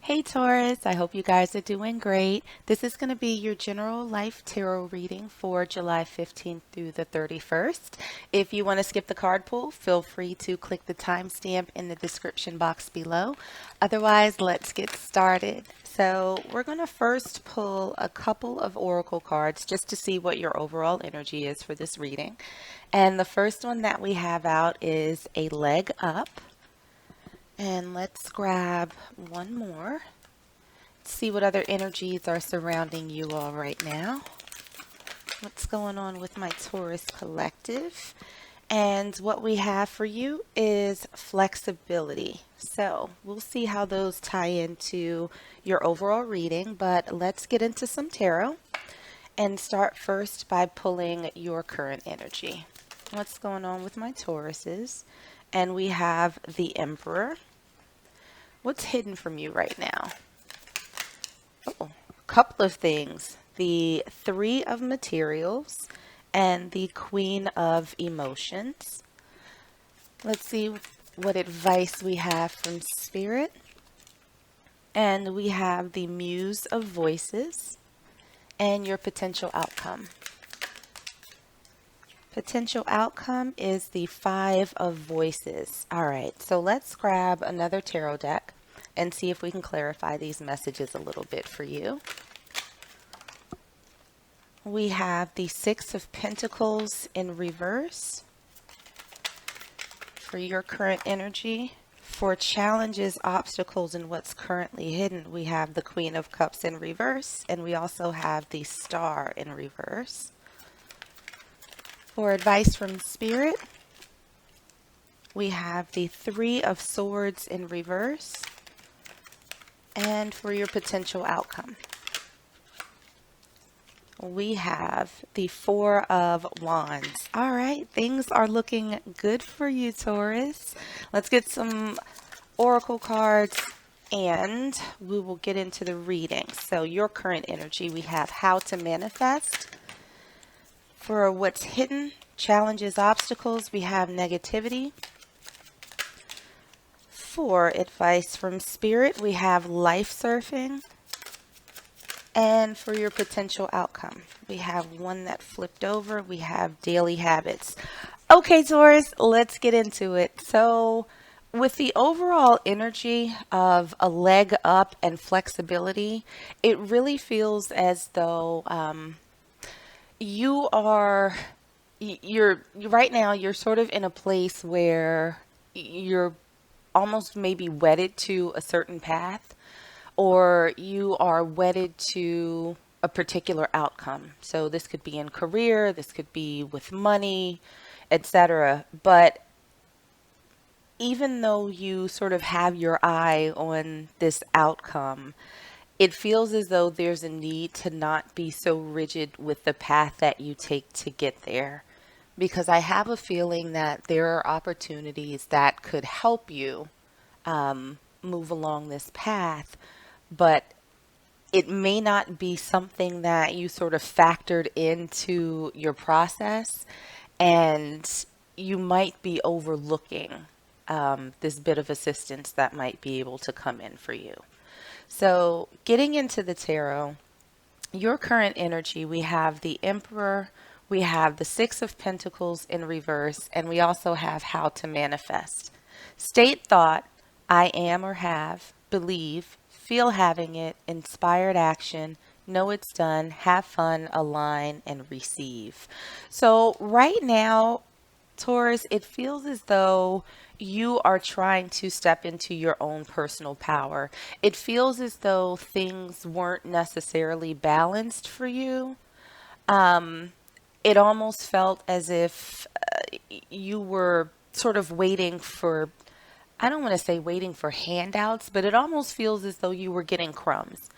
Hey Taurus, I hope you guys are doing great. This is going to be your general life tarot reading for July 15th through the 31st. If you want to skip the card pull, feel free to click the timestamp in the description box below. Otherwise, let's get started. So we're going to first pull a couple of oracle cards just to see what your overall energy is for this reading. And the first one that we have out is a leg up. And let's grab one more. See what other energies are surrounding you all right now. What's going on with my Taurus collective? And what we have for you is flexibility. So we'll see how those tie into your overall reading, but let's get into some tarot and start first by pulling your current energy. What's going on with my Tauruses? And we have the Emperor. What's hidden from you right now? Oh, a couple of things. The Three of Materials and the Queen of Emotions. Let's see what advice we have from Spirit. And we have the Muse of Voices and your potential outcome. Potential outcome is the Five of Voices. All right, so let's grab another tarot deck and see if we can clarify these messages a little bit for you. We have the Six of Pentacles in reverse for your current energy. For challenges, obstacles, and what's currently hidden, we have the Queen of Cups in reverse, and we also have the Star in reverse. For advice from Spirit, we have the Three of Swords in reverse. And for your potential outcome, we have the Four of Wands. All right, things are looking good for you, Taurus. Let's get some oracle cards and we will get into the reading. So your current energy, we have how to manifest. For what's hidden, challenges, obstacles, we have negativity. For advice from Spirit, we have life surfing. And for your potential outcome, we have one that flipped over. We have daily habits. Okay, Taurus, let's get into it. So with the overall energy of a leg up and flexibility, it really feels as though you're right now, you're sort of in a place where you're almost maybe wedded to a certain path, or you are wedded to a particular outcome. So this could be in career, this could be with money, etc. But even though you sort of have your eye on this outcome, it feels as though there's a need to not be so rigid with the path that you take to get there. Because I have a feeling that there are opportunities that could help you move along this path, but it may not be something that you sort of factored into your process, and you might be overlooking this bit of assistance that might be able to come in for you. So getting into the tarot, your current energy, we have the Emperor, we have the Six of Pentacles in reverse, and we also have how to manifest. State thought, I am or have, believe, feel having it, inspired action, know it's done, have fun, align, and receive. So right now, Taurus, it feels as though you are trying to step into your own personal power. It feels as though things weren't necessarily balanced for you. It almost felt as if you were sort of waiting for, I don't want to say waiting for handouts, but it almost feels as though you were getting crumbs.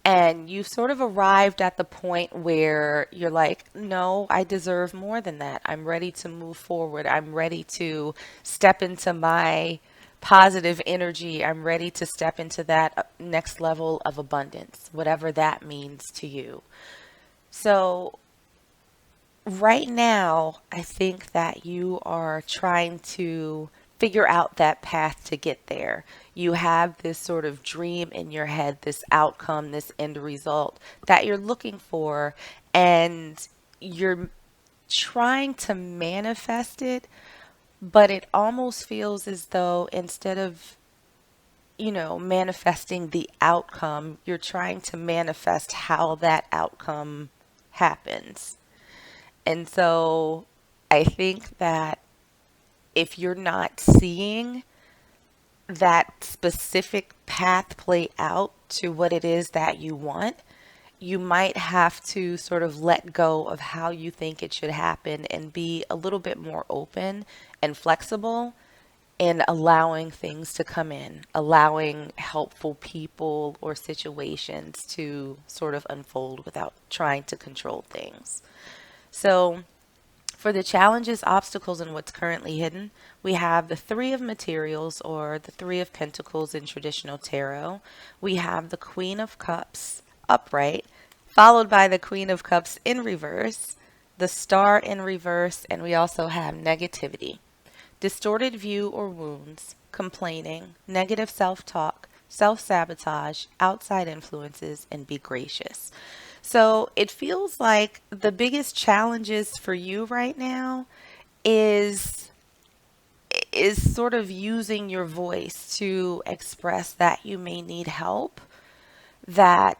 And you sort of arrived at the point where you're like, no, I deserve more than that. I'm ready to move forward. I'm ready to step into my positive energy. I'm ready to step into that next level of abundance, whatever that means to you. So right now, I think that you are trying to figure out that path to get there. You have this sort of dream in your head, this outcome, this end result that you're looking for, and you're trying to manifest it, but it almost feels as though instead of, manifesting the outcome, you're trying to manifest how that outcome happens. And so I think that if you're not seeing that specific path play out to what it is that you want, you might have to sort of let go of how you think it should happen and be a little bit more open and flexible in allowing things to come in, allowing helpful people or situations to sort of unfold without trying to control things. So, for the challenges, obstacles, and what's currently hidden, we have the Three of Materials or the Three of Pentacles in traditional tarot. We have the Queen of Cups upright, followed by the Queen of Cups in reverse, the Star in reverse, and we also have negativity. Distorted view or wounds, complaining, negative self talk, self sabotage, outside influences, and be gracious. So it feels like the biggest challenges for you right now is sort of using your voice to express that you may need help, that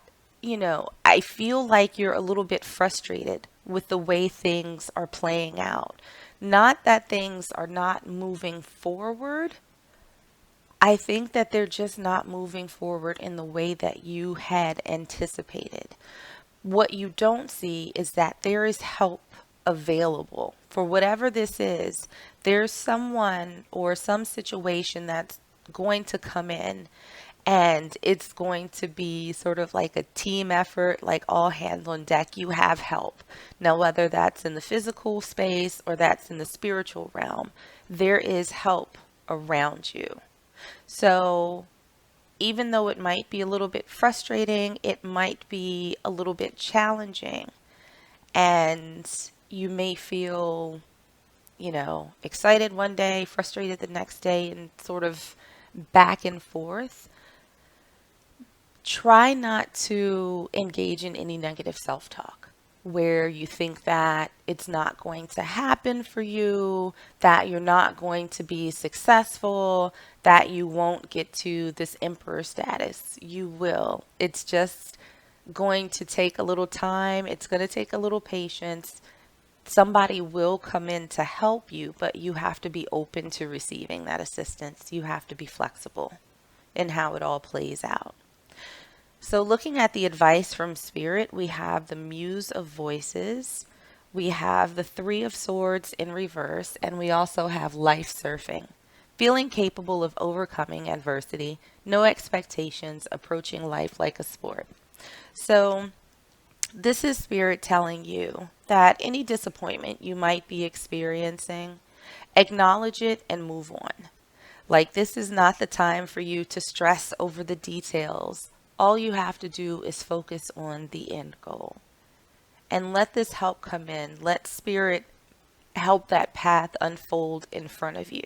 I feel like you're a little bit frustrated with the way things are playing out. Not that things are not moving forward. I think that they're just not moving forward in the way that you had anticipated. What you don't see is that there is help available for whatever this is. There's someone or some situation that's going to come in, and it's going to be sort of like a team effort, like all hands on deck. You have help. Now, whether that's in the physical space or that's in the spiritual realm, there is help around you. So even though it might be a little bit frustrating, it might be a little bit challenging, and you may feel, excited one day, frustrated the next day, and sort of back and forth. Try not to engage in any negative self talk where you think that it's not going to happen for you, that you're not going to be successful, that you won't get to this emperor status. You will. It's just going to take a little time, it's going to take a little patience. Somebody will come in to help you, but you have to be open to receiving that assistance. You have to be flexible in how it all plays out. So looking at the advice from Spirit, we have the Muse of Voices, we have the Three of Swords in reverse, and we also have life surfing. Feeling capable of overcoming adversity, no expectations, approaching life like a sport. So this is Spirit telling you that any disappointment you might be experiencing, acknowledge it and move on. Like, this is not the time for you to stress over the details. All you have to do is focus on the end goal and let this help come in. Let Spirit help that path unfold in front of you.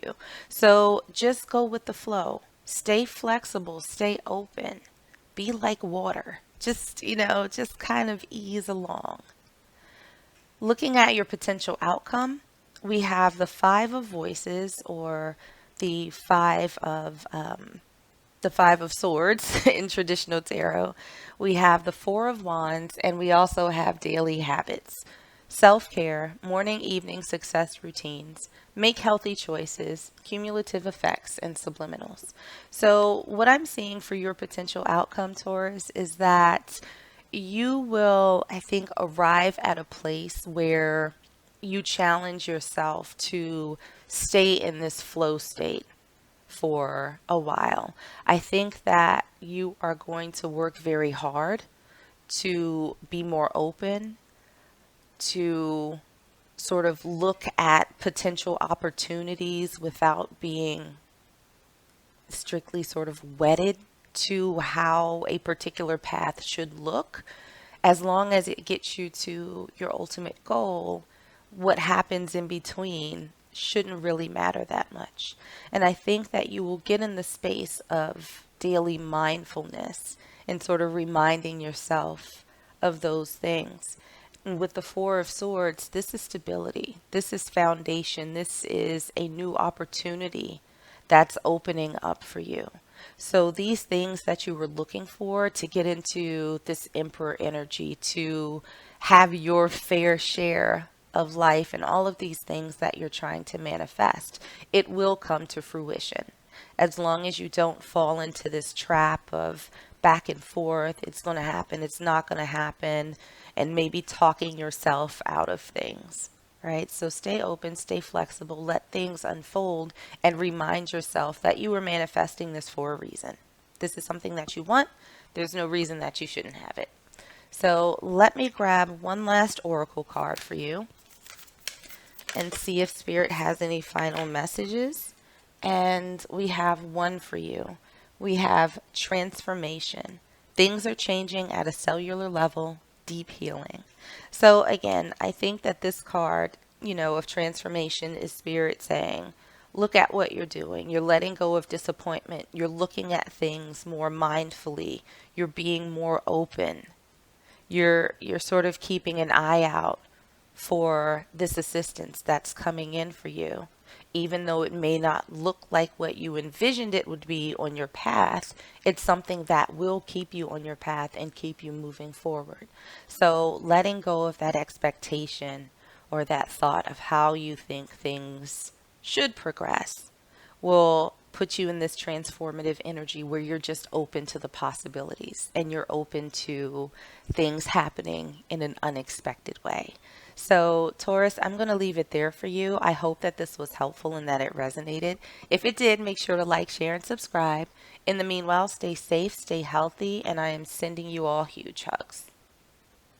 So just go with the flow. Stay flexible, stay open, be like water. Just kind of ease along. Looking at your potential outcome, we have the Five of Voices or the Five of Swords in traditional tarot. We have the Four of Wands, and we also have daily habits. Self-care, morning, evening success routines, make healthy choices, cumulative effects, and subliminals. So what I'm seeing for your potential outcome, Taurus, is that you will, I think, arrive at a place where you challenge yourself to stay in this flow state for a while. I think that you are going to work very hard to be more open, to sort of look at potential opportunities without being strictly sort of wedded to how a particular path should look. As long as it gets you to your ultimate goal, what happens in between shouldn't really matter that much. And I think that you will get in the space of daily mindfulness and sort of reminding yourself of those things. And with the Four of Swords, this is stability. This is foundation. This is a new opportunity that's opening up for you. So these things that you were looking for to get into this emperor energy, to have your fair share of life and all of these things that you're trying to manifest, it will come to fruition. As long as you don't fall into this trap of back and forth, it's going to happen, it's not going to happen, and maybe talking yourself out of things. Right? So stay open, stay flexible, let things unfold, and remind yourself that you were manifesting this for a reason. This is something that you want. There's no reason that you shouldn't have it. So let me grab one last oracle card for you and see if Spirit has any final messages. And we have one for you. We have transformation. Things are changing at a cellular level, deep healing. So again, I think that this card, of transformation is Spirit saying, look at what you're doing. You're letting go of disappointment. You're looking at things more mindfully. You're being more open. You're sort of keeping an eye out for this assistance that's coming in for you. Even though it may not look like what you envisioned it would be on your path, it's something that will keep you on your path and keep you moving forward. So letting go of that expectation or that thought of how you think things should progress will put you in this transformative energy where you're just open to the possibilities and you're open to things happening in an unexpected way. So, Taurus, I'm going to leave it there for you. I hope that this was helpful and that it resonated. If it did, make sure to like, share, and subscribe. In the meanwhile, stay safe, stay healthy, and I am sending you all huge hugs.